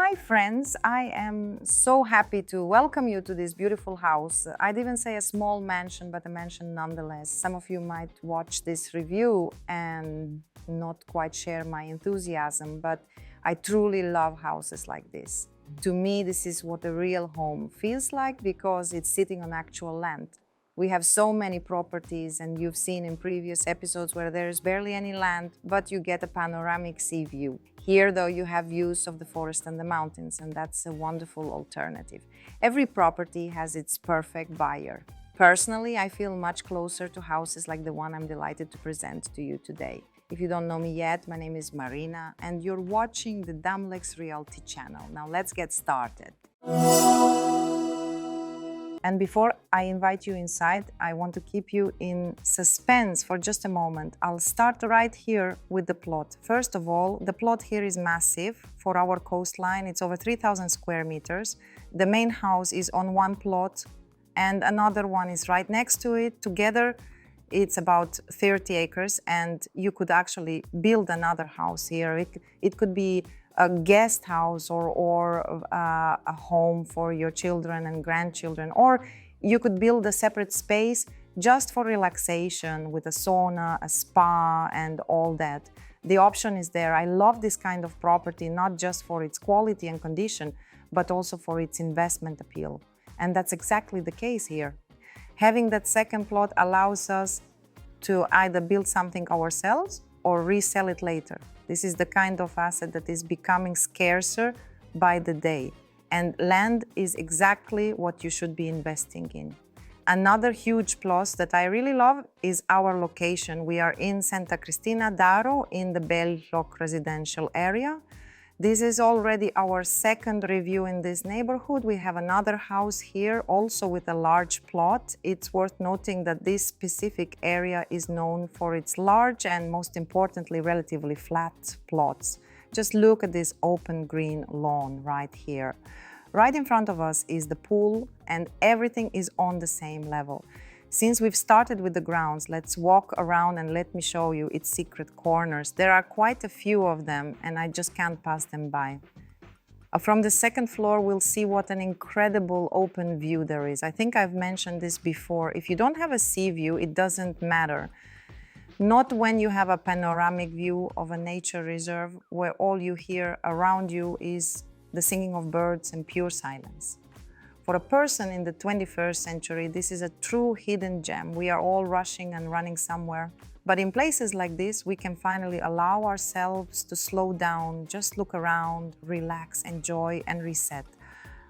Hi friends, I am so happy to welcome you to this beautiful house. I'd even say a small mansion, but a mansion nonetheless. Some of you might watch this review and not quite share my enthusiasm, but I truly love houses like this. To me, this is what a real home feels like because it's sitting on actual land. We have so many properties, and you've seen in previous episodes where there's barely any land, but you get a panoramic sea view. Here, though, you have views of the forest and the mountains, and that's a wonderful alternative. Every property has its perfect buyer. Personally, I feel much closer to houses like the one I'm delighted to present to you today. If you don't know me yet, my name is Marina, and you're watching the Damlex Realty channel. Now let's get started. And before I invite you inside, I want to keep you in suspense for just a moment. I'll start right here with the plot. First of all, the plot here is massive. For our coastline, it's over 3,000 square meters. The main house is on one plot and another one is right next to it. Together, it's about 30 acres, and you could actually build another house here. It could be a guest house or a home for your children and grandchildren, or you could build a separate space just for relaxation with a sauna, a spa, and all that. The option is there. I love this kind of property, not just for its quality and condition, but also for its investment appeal. And that's exactly the case here. Having that second plot allows us to either build something ourselves or resell it later. This is the kind of asset that is becoming scarcer by the day, and land is exactly what you should be investing in. Another huge plus that I really love is our location. We are in Santa Cristina, Daro, in the Bell-lloc residential area. This is already our second review in this neighborhood. We have another house here, also with a large plot. It's worth noting that this specific area is known for its large and, most importantly, relatively flat plots. Just look at this open green lawn right here. Right in front of us is the pool, and everything is on the same level. Since we've started with the grounds, let's walk around and let me show you its secret corners. There are quite a few of them, and I just can't pass them by. From the second floor, we'll see what an incredible open view there is. I think I've mentioned this before. If you don't have a sea view, it doesn't matter. Not when you have a panoramic view of a nature reserve where all you hear around you is the singing of birds and pure silence. For a person in the 21st century, this is a true hidden gem. We are all rushing and running somewhere. But in places like this, we can finally allow ourselves to slow down, just look around, relax, enjoy, and reset.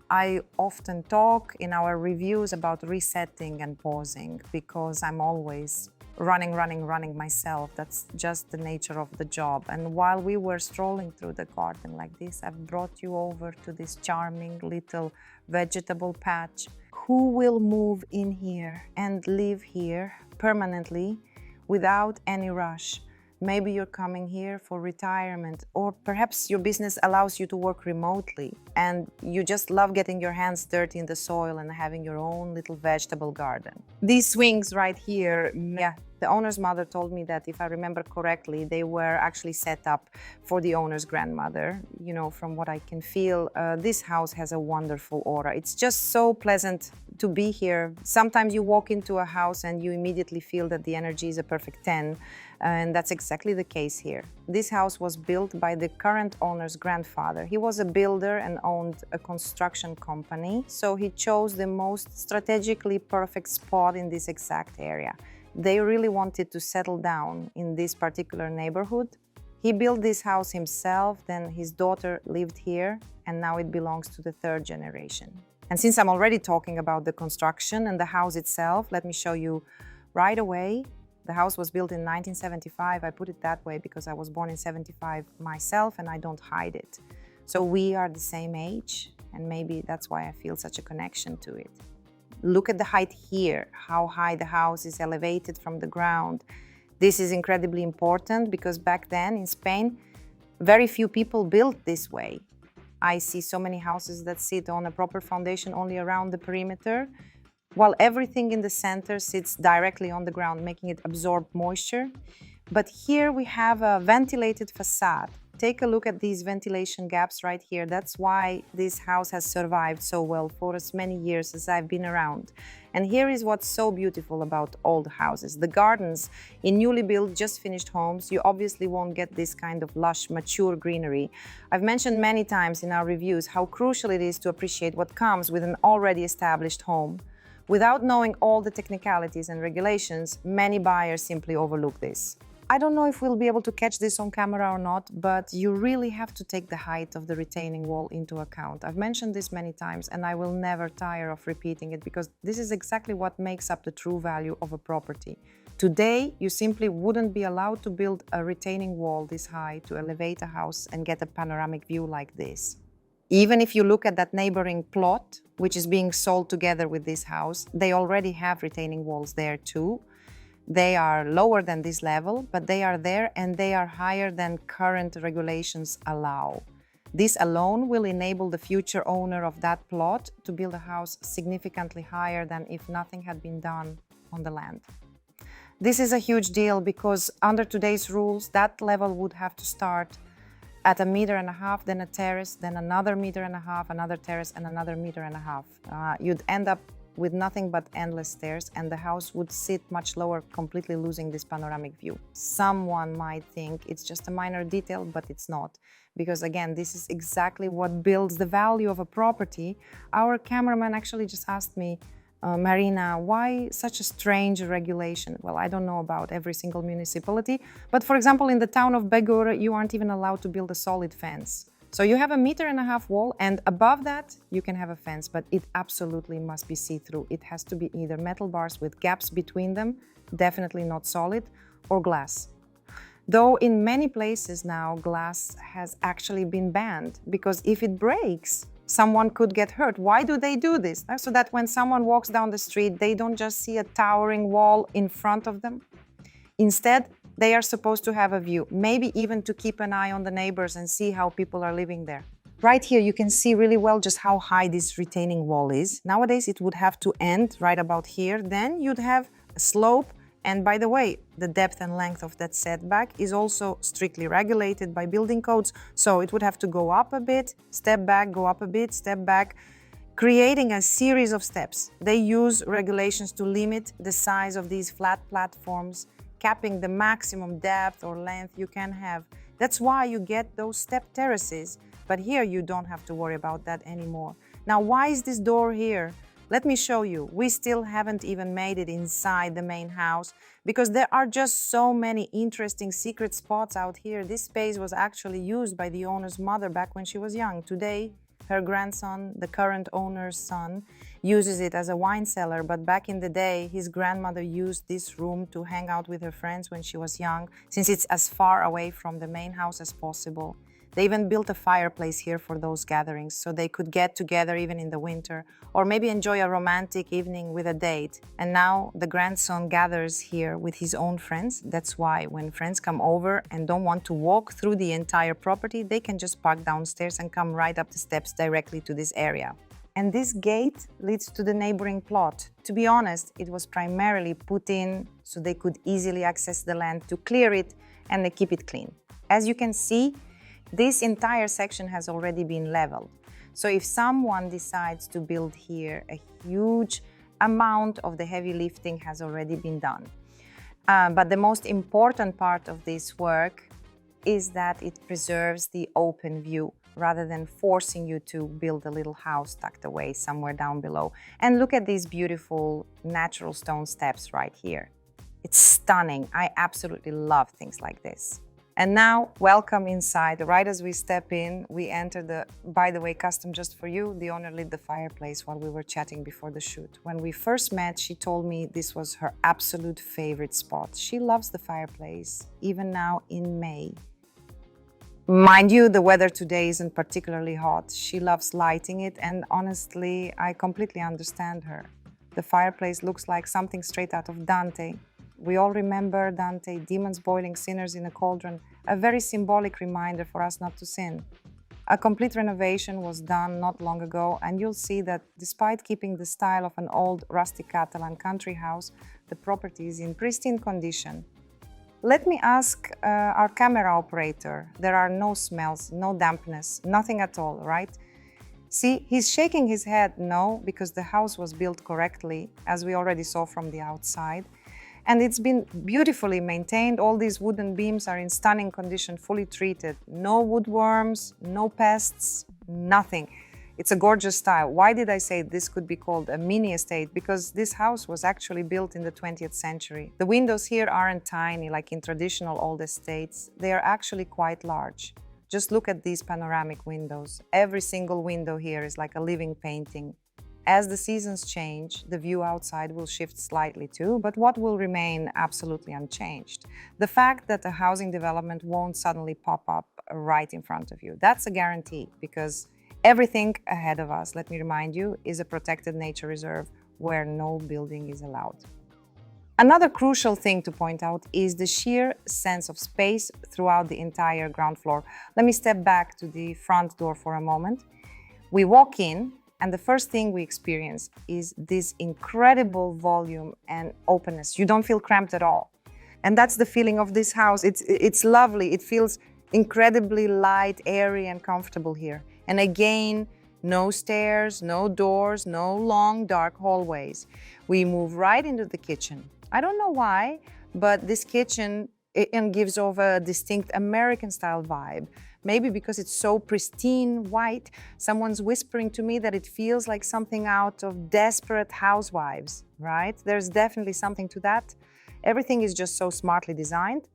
I often talk in our reviews about resetting and pausing because I'm always running myself. That's just the nature of the job. And while we were strolling through the garden like this, I've brought you over to this charming little vegetable patch. Who will move in here and live here permanently without any rush? Maybe you're coming here for retirement, or perhaps your business allows you to work remotely and you just love getting your hands dirty in the soil and having your own little vegetable garden. These swings right here, the owner's mother told me that, if I remember correctly, they were actually set up for the owner's grandmother. You know, from what I can feel, this house has a wonderful aura. It's just so pleasant to be here. Sometimes you walk into a house and you immediately feel that the energy is a perfect 10. And that's exactly the case here. This house was built by the current owner's grandfather. He was a builder and owned a construction company, so he chose the most strategically perfect spot in this exact area. They really wanted to settle down in this particular neighborhood. He built this house himself, then his daughter lived here, and now it belongs to the third generation. And since I'm already talking about the construction and the house itself, let me show you right away. The house was built in 1975. I put it that way because I was born in 75 myself and I don't hide it. So we are the same age, and maybe that's why I feel such a connection to it. Look at the height here, how high the house is elevated from the ground. This is incredibly important because back then in Spain, very few people built this way. I see so many houses that sit on a proper foundation only around the perimeter, while everything in the center sits directly on the ground, making it absorb moisture. But here we have a ventilated facade. Take a look at these ventilation gaps right here. That's why this house has survived so well for as many years as I've been around. And here is what's so beautiful about old houses. The gardens in newly built, just finished homes, you obviously won't get this kind of lush, mature greenery. I've mentioned many times in our reviews how crucial it is to appreciate what comes with an already established home. Without knowing all the technicalities and regulations, many buyers simply overlook this. I don't know if we'll be able to catch this on camera or not, but you really have to take the height of the retaining wall into account. I've mentioned this many times and I will never tire of repeating it because this is exactly what makes up the true value of a property. Today, you simply wouldn't be allowed to build a retaining wall this high to elevate a house and get a panoramic view like this. Even if you look at that neighboring plot, which is being sold together with this house, they already have retaining walls there too. They are lower than this level, but they are there and they are higher than current regulations allow. This alone will enable the future owner of that plot to build a house significantly higher than if nothing had been done on the land. This is a huge deal because under today's rules, that level would have to start at 1.5 meters, then a terrace, then another 1.5 meters, another terrace, and another 1.5 meters. You'd end up with nothing but endless stairs, and the house would sit much lower, completely losing this panoramic view. Someone might think it's just a minor detail, but it's not. Because again, this is exactly what builds the value of a property. Our cameraman actually just asked me, Marina, why such a strange regulation? Well, I don't know about every single municipality, but for example, in the town of Begur, you aren't even allowed to build a solid fence. So you have a 1.5 meters wall, and above that, you can have a fence, but it absolutely must be see-through. It has to be either metal bars with gaps between them, definitely not solid, or glass. Though in many places now, glass has actually been banned, because if it breaks, someone could get hurt. Why do they do this? So that when someone walks down the street, they don't just see a towering wall in front of them. Instead, they are supposed to have a view, maybe even to keep an eye on the neighbors and see how people are living there. Right here, you can see really well just how high this retaining wall is. Nowadays, it would have to end right about here. Then you'd have a slope. And by the way, the depth and length of that setback is also strictly regulated by building codes. So it would have to go up a bit, step back, go up a bit, step back, creating a series of steps. They use regulations to limit the size of these flat platforms, capping the maximum depth or length you can have. That's why you get those step terraces, but here you don't have to worry about that anymore. Now, why is this door here? Let me show you. We still haven't even made it inside the main house because there are just so many interesting secret spots out here. This space was actually used by the owner's mother back when she was young. Today, her grandson, the current owner's son, uses it as a wine cellar, but back in the day, his grandmother used this room to hang out with her friends when she was young, since it's as far away from the main house as possible. They even built a fireplace here for those gatherings, so they could get together even in the winter, or maybe enjoy a romantic evening with a date. And now the grandson gathers here with his own friends. That's why when friends come over and don't want to walk through the entire property, they can just park downstairs and come right up the steps directly to this area. And this gate leads to the neighboring plot. To be honest, it was primarily put in so they could easily access the land to clear it and they keep it clean. As you can see, this entire section has already been leveled. So if someone decides to build here, a huge amount of the heavy lifting has already been done. But the most important part of this work is that it preserves the open view rather than forcing you to build a little house tucked away somewhere down below. And look at these beautiful natural stone steps right here. It's stunning. I absolutely love things like this. And now, welcome inside. Right as we step in, we enter the, by the way, custom just for you, the owner lit the fireplace while we were chatting before the shoot. When we first met, she told me this was her absolute favorite spot. She loves the fireplace, even now in May. Mind you, the weather today isn't particularly hot. She loves lighting it, and honestly, I completely understand her. The fireplace looks like something straight out of Dante. We all remember Dante, demons boiling sinners in a cauldron, a very symbolic reminder for us not to sin. A complete renovation was done not long ago, and you'll see that despite keeping the style of an old rustic Catalan country house, the property is in pristine condition. Let me ask our camera operator. There are no smells, no dampness, nothing at all, right? See, he's shaking his head no, because the house was built correctly, as we already saw from the outside. And it's been beautifully maintained. All these wooden beams are in stunning condition, fully treated. No woodworms, no pests, nothing. It's a gorgeous style. Why did I say this could be called a mini estate? Because this house was actually built in the 20th century. The windows here aren't tiny like in traditional old estates. They are actually quite large. Just look at these panoramic windows. Every single window here is like a living painting. As the seasons change, the view outside will shift slightly too, but what will remain absolutely unchanged? The fact that a housing development won't suddenly pop up right in front of you. That's a guarantee, because everything ahead of us, let me remind you, is a protected nature reserve where no building is allowed. Another crucial thing to point out is the sheer sense of space throughout the entire ground floor. Let me step back to the front door for a moment. We walk in, and the first thing we experience is this incredible volume and openness. You don't feel cramped at all. And that's the feeling of this house. It's lovely. It feels incredibly light, airy, and comfortable here. And again, no stairs, no doors, no long, dark hallways. We move right into the kitchen. I don't know why, but this kitchen gives off a distinct American-style vibe. Maybe because it's so pristine white. Someone's whispering to me that it feels like something out of Desperate Housewives, right? There's definitely something to that. Everything is just so smartly designed.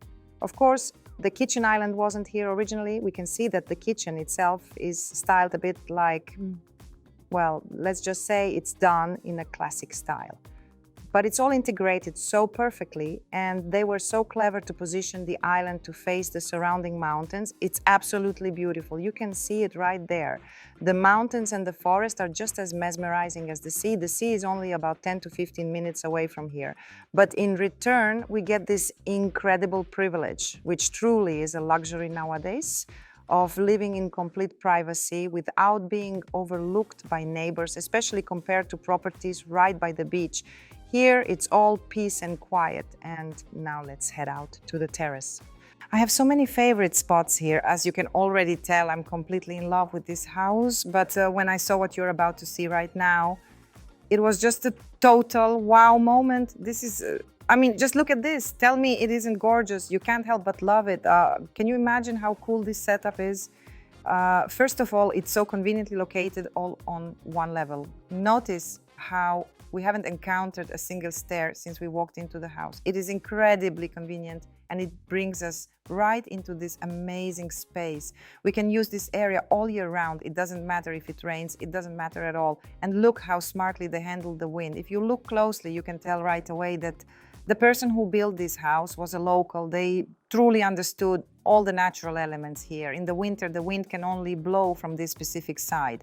Of course, the kitchen island wasn't here originally. We can see that the kitchen itself is styled a bit like, well, let's just say it's done in a classic style. But it's all integrated so perfectly, and they were so clever to position the island to face the surrounding mountains. It's absolutely beautiful. You can see it right there. The mountains and the forest are just as mesmerizing as the sea. The sea is only about 10 to 15 minutes away from here. But in return, we get this incredible privilege, which truly is a luxury nowadays, of living in complete privacy without being overlooked by neighbors, especially compared to properties right by the beach. Here, it's all peace and quiet. And now let's head out to the terrace. I have so many favorite spots here. As you can already tell, I'm completely in love with this house. But when I saw what you're about to see right now, it was just a total wow moment. This is, I mean, just look at this. Tell me it isn't gorgeous. You can't help but love it. Can you imagine how cool this setup is? First of all, it's so conveniently located all on one level. Notice how we haven't encountered a single stair since we walked into the house. It is incredibly convenient, and it brings us right into this amazing space. We can use this area all year round. It doesn't matter if it rains, it doesn't matter at all. And look how smartly they handle the wind. If you look closely, you can tell right away that the person who built this house was a local. They truly understood all the natural elements here. In the winter, the wind can only blow from this specific side.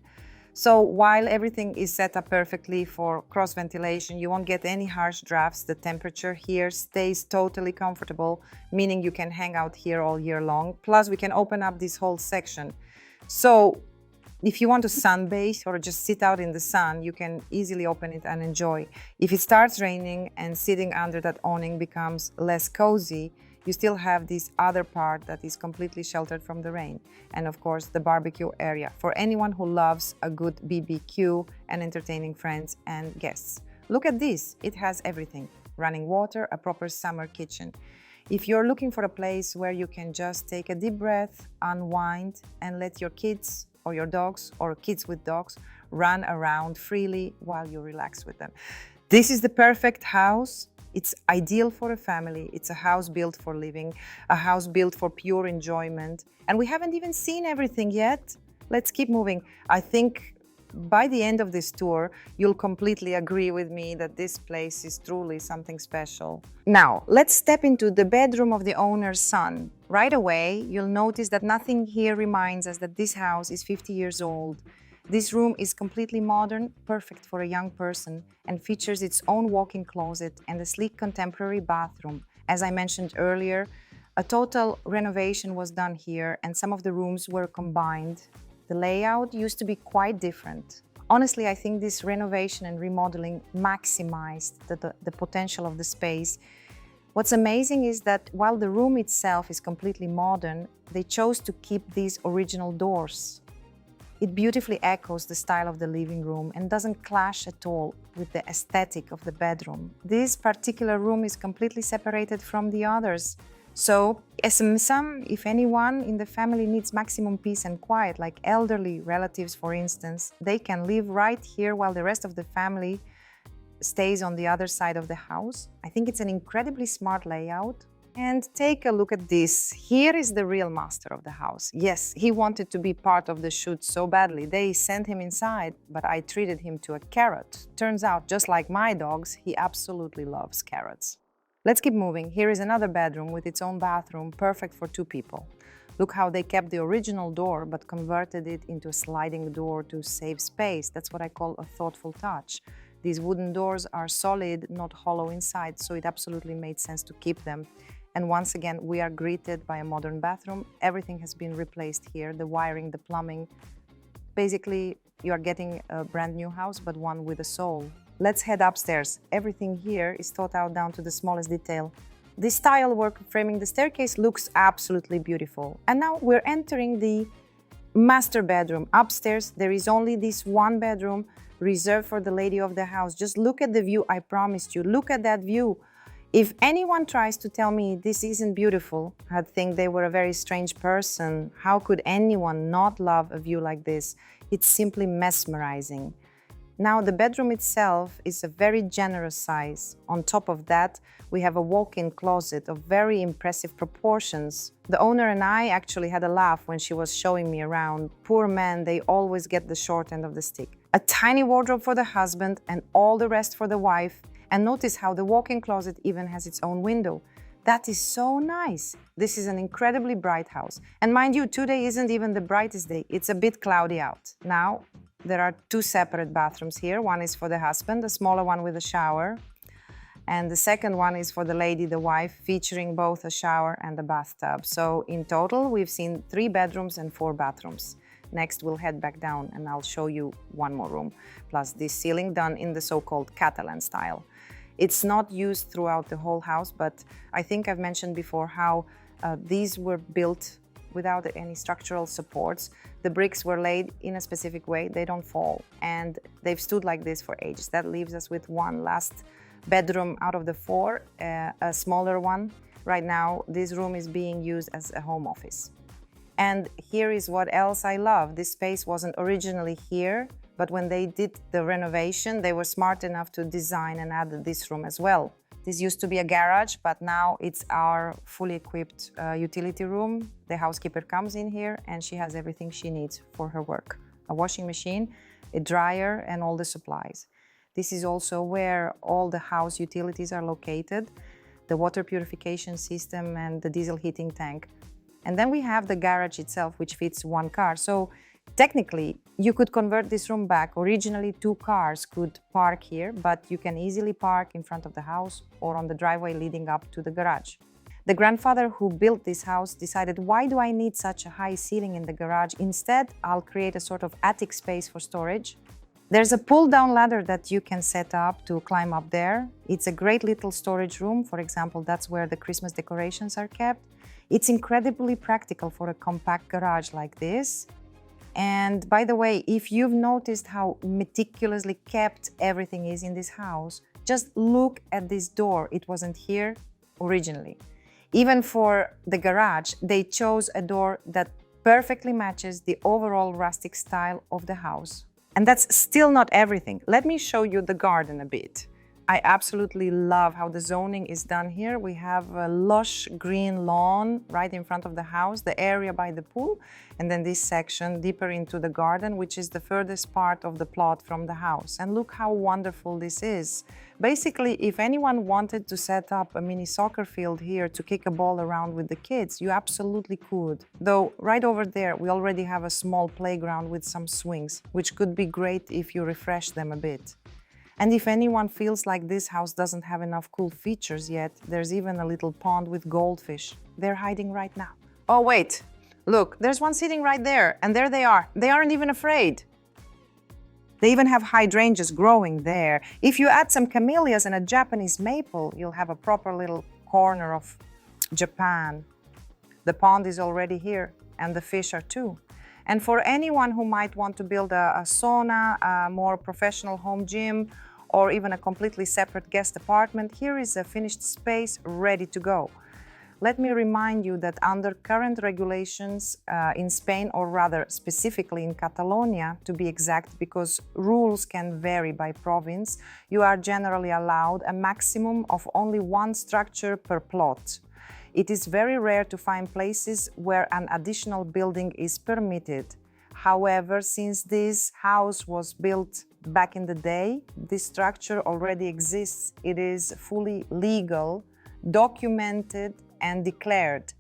So while everything is set up perfectly for cross ventilation, you won't get any harsh drafts. The temperature here stays totally comfortable, meaning you can hang out here all year long. Plus, we can open up this whole section. So if you want to sunbathe or just sit out in the sun, you can easily open it and enjoy. If it starts raining and sitting under that awning becomes less cozy, you still have this other part that is completely sheltered from the rain. And of course, the barbecue area for anyone who loves a good BBQ and entertaining friends and guests. Look at this, it has everything. Running water, a proper summer kitchen. If you're looking for a place where you can just take a deep breath, unwind, and let your kids or your dogs or kids with dogs run around freely while you relax with them. This is the perfect house. It's ideal for a family. It's a house built for living, a house built for pure enjoyment. And we haven't even seen everything yet. Let's keep moving. I think by the end of this tour, you'll completely agree with me that this place is truly something special. Now, let's step into the bedroom of the owner's son. Right away, you'll notice that nothing here reminds us that this house is 50 years old. This room is completely modern, perfect for a young person, and features its own walk-in closet and a sleek contemporary bathroom. As I mentioned earlier, a total renovation was done here and some of the rooms were combined. The layout used to be quite different. Honestly, I think this renovation and remodeling maximized the potential of the space. What's amazing is that while the room itself is completely modern, they chose to keep these original doors. It beautifully echoes the style of the living room and doesn't clash at all with the aesthetic of the bedroom. This particular room is completely separated from the others. So, if anyone in the family needs maximum peace and quiet, like elderly relatives for instance, they can live right here while the rest of the family stays on the other side of the house. I think it's an incredibly smart layout. And take a look at this. Here is the real master of the house. Yes, he wanted to be part of the shoot so badly. They sent him inside, but I treated him to a carrot. Turns out, just like my dogs, he absolutely loves carrots. Let's keep moving. Here is another bedroom with its own bathroom, perfect for 2 people. Look how they kept the original door, but converted it into a sliding door to save space. That's what I call a thoughtful touch. These wooden doors are solid, not hollow inside, so it absolutely made sense to keep them. And once again, we are greeted by a modern bathroom. Everything has been replaced here, the wiring, the plumbing. Basically, you are getting a brand new house, but one with a soul. Let's head upstairs. Everything here is thought out down to the smallest detail. This tile work framing the staircase looks absolutely beautiful. And now we're entering the master bedroom. Upstairs, there is only this one bedroom reserved for the lady of the house. Just look at the view, I promised you. Look at that view. If anyone tries to tell me this isn't beautiful, I'd think they were a very strange person. How could anyone not love a view like this? It's simply mesmerizing. Now, the bedroom itself is a very generous size. On top of that, we have a walk-in closet of very impressive proportions. The owner and I actually had a laugh when she was showing me around. Poor men, they always get the short end of the stick. A tiny wardrobe for the husband and all the rest for the wife. And notice how the walk-in closet even has its own window. That is so nice. This is an incredibly bright house. And mind you, today isn't even the brightest day. It's a bit cloudy out. Now, there are 2 separate bathrooms here. One is for the husband, a smaller one with a shower. And the second one is for the lady, the wife, featuring both a shower and a bathtub. So in total, we've seen 3 bedrooms and 4 bathrooms. Next, we'll head back down and I'll show you one more room, plus this ceiling done in the so-called Catalan style. It's not used throughout the whole house, but I think I've mentioned before how these were built without any structural supports. The bricks were laid in a specific way, they don't fall, and they've stood like this for ages. That leaves us with one last bedroom out of the 4, a smaller one. Right now, this room is being used as a home office. And here is what else I love. This space wasn't originally here, but when they did the renovation, they were smart enough to design and add this room as well. This used to be a garage, but now it's our fully equipped utility room. The housekeeper comes in here and she has everything she needs for her work. A washing machine, a dryer, and all the supplies. This is also where all the house utilities are located, the water purification system and the diesel heating tank. And then we have the garage itself, which fits 1 car. So technically, you could convert this room back. Originally, 2 cars could park here, but you can easily park in front of the house or on the driveway leading up to the garage. The grandfather who built this house decided, why do I need such a high ceiling in the garage? Instead, I'll create a sort of attic space for storage. There's a pull-down ladder that you can set up to climb up there. It's a great little storage room. For example, that's where the Christmas decorations are kept. It's incredibly practical for a compact garage like this. And by the way, if you've noticed how meticulously kept everything is in this house, just look at this door. It wasn't here originally. Even for the garage, they chose a door that perfectly matches the overall rustic style of the house. And that's still not everything. Let me show you the garden a bit. I absolutely love how the zoning is done here. We have a lush green lawn right in front of the house, the area by the pool, and then this section deeper into the garden, which is the furthest part of the plot from the house. And look how wonderful this is. Basically, if anyone wanted to set up a mini soccer field here to kick a ball around with the kids, you absolutely could. Though right over there, we already have a small playground with some swings, which could be great if you refresh them a bit. And if anyone feels like this house doesn't have enough cool features yet, there's even a little pond with goldfish. They're hiding right now. Oh wait, look, there's one sitting right there, and there they are. They aren't even afraid. They even have hydrangeas growing there. If you add some camellias and a Japanese maple, you'll have a proper little corner of Japan. The pond is already here and the fish are too. And for anyone who might want to build a sauna, a more professional home gym, or even a completely separate guest apartment, here is a finished space ready to go. Let me remind you that under current regulations in Spain, or rather specifically in Catalonia, to be exact, because rules can vary by province, you are generally allowed a maximum of only one structure per plot. It is very rare to find places where an additional building is permitted. However, since this house was built back in the day, this structure already exists. It is fully legal, documented, and declared.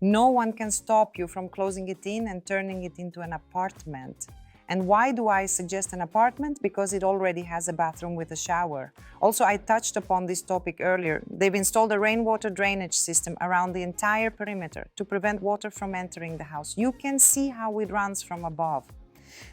No one can stop you from closing it in and turning it into an apartment. And why do I suggest an apartment? Because it already has a bathroom with a shower. Also, I touched upon this topic earlier. They've installed a rainwater drainage system around the entire perimeter to prevent water from entering the house. You can see how it runs from above.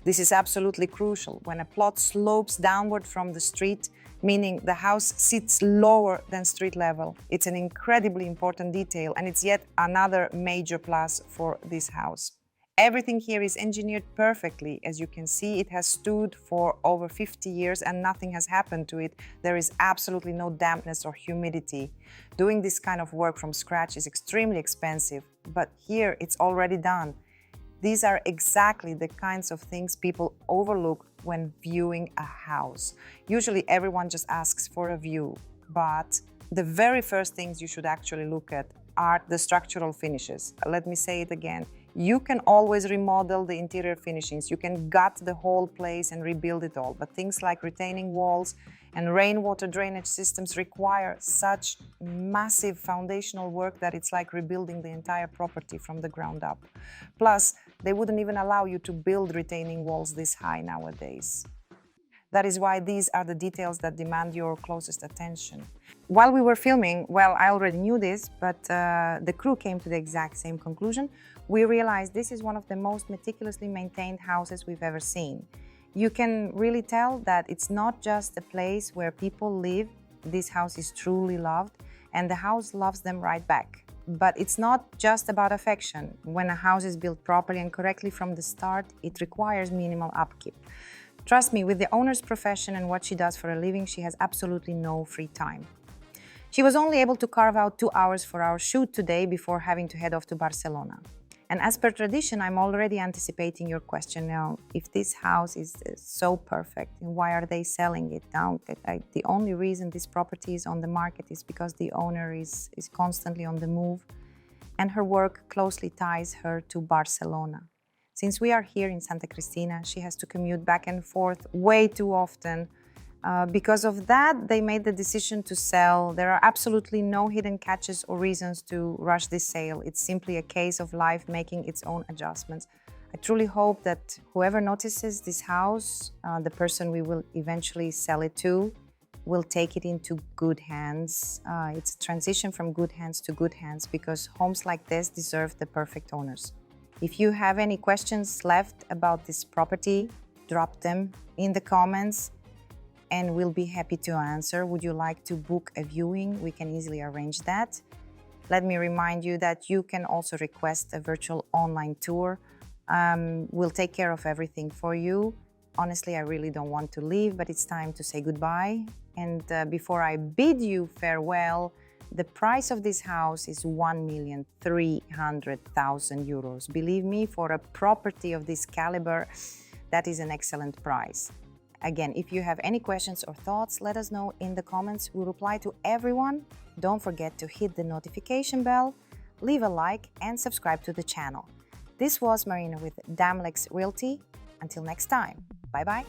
This is absolutely crucial when a plot slopes downward from the street, meaning the house sits lower than street level. It's an incredibly important detail, and it's yet another major plus for this house. Everything here is engineered perfectly. As you can see, it has stood for over 50 years and nothing has happened to it. There is absolutely no dampness or humidity. Doing this kind of work from scratch is extremely expensive, but here it's already done. These are exactly the kinds of things people overlook when viewing a house. Usually everyone just asks for a view, but the very first things you should actually look at are the structural finishes. Let me say it again. You can always remodel the interior finishings. You can gut the whole place and rebuild it all, but things like retaining walls and rainwater drainage systems require such massive foundational work that it's like rebuilding the entire property from the ground up. Plus, they wouldn't even allow you to build retaining walls this high nowadays. That is why these are the details that demand your closest attention. While we were filming, well, I already knew this, but the crew came to the exact same conclusion. We realized this is one of the most meticulously maintained houses we've ever seen. You can really tell that it's not just a place where people live. This house is truly loved, and the house loves them right back. But it's not just about affection. When a house is built properly and correctly from the start, it requires minimal upkeep. Trust me, with the owner's profession and what she does for a living, she has absolutely no free time. She was only able to carve out 2 hours for our shoot today before having to head off to Barcelona. And as per tradition, I'm already anticipating your question now. If this house is so perfect, why are they selling it now? The only reason this property is on the market is because the owner is constantly on the move, and her work closely ties her to Barcelona. Since we are here in Santa Cristina, she has to commute back and forth way too often. Because of that, they made the decision to sell. There are absolutely no hidden catches or reasons to rush this sale. It's simply a case of life making its own adjustments. I truly hope that whoever notices this house, the person we will eventually sell it to, will take it into good hands. It's a transition from good hands to good hands, because homes like this deserve the perfect owners. If you have any questions left about this property, drop them in the comments and we'll be happy to answer. Would you like to book a viewing? We can easily arrange that. Let me remind you that you can also request a virtual online tour. We'll take care of everything for you. Honestly, I really don't want to leave, but it's time to say goodbye. And before I bid you farewell, the price of this house is 1,300,000 euros. Believe me, for a property of this caliber, that is an excellent price. Again, if you have any questions or thoughts, let us know in the comments. We'll reply to everyone. Don't forget to hit the notification bell, leave a like, and subscribe to the channel. This was Marina with Damlex Realty. Until next time, bye-bye.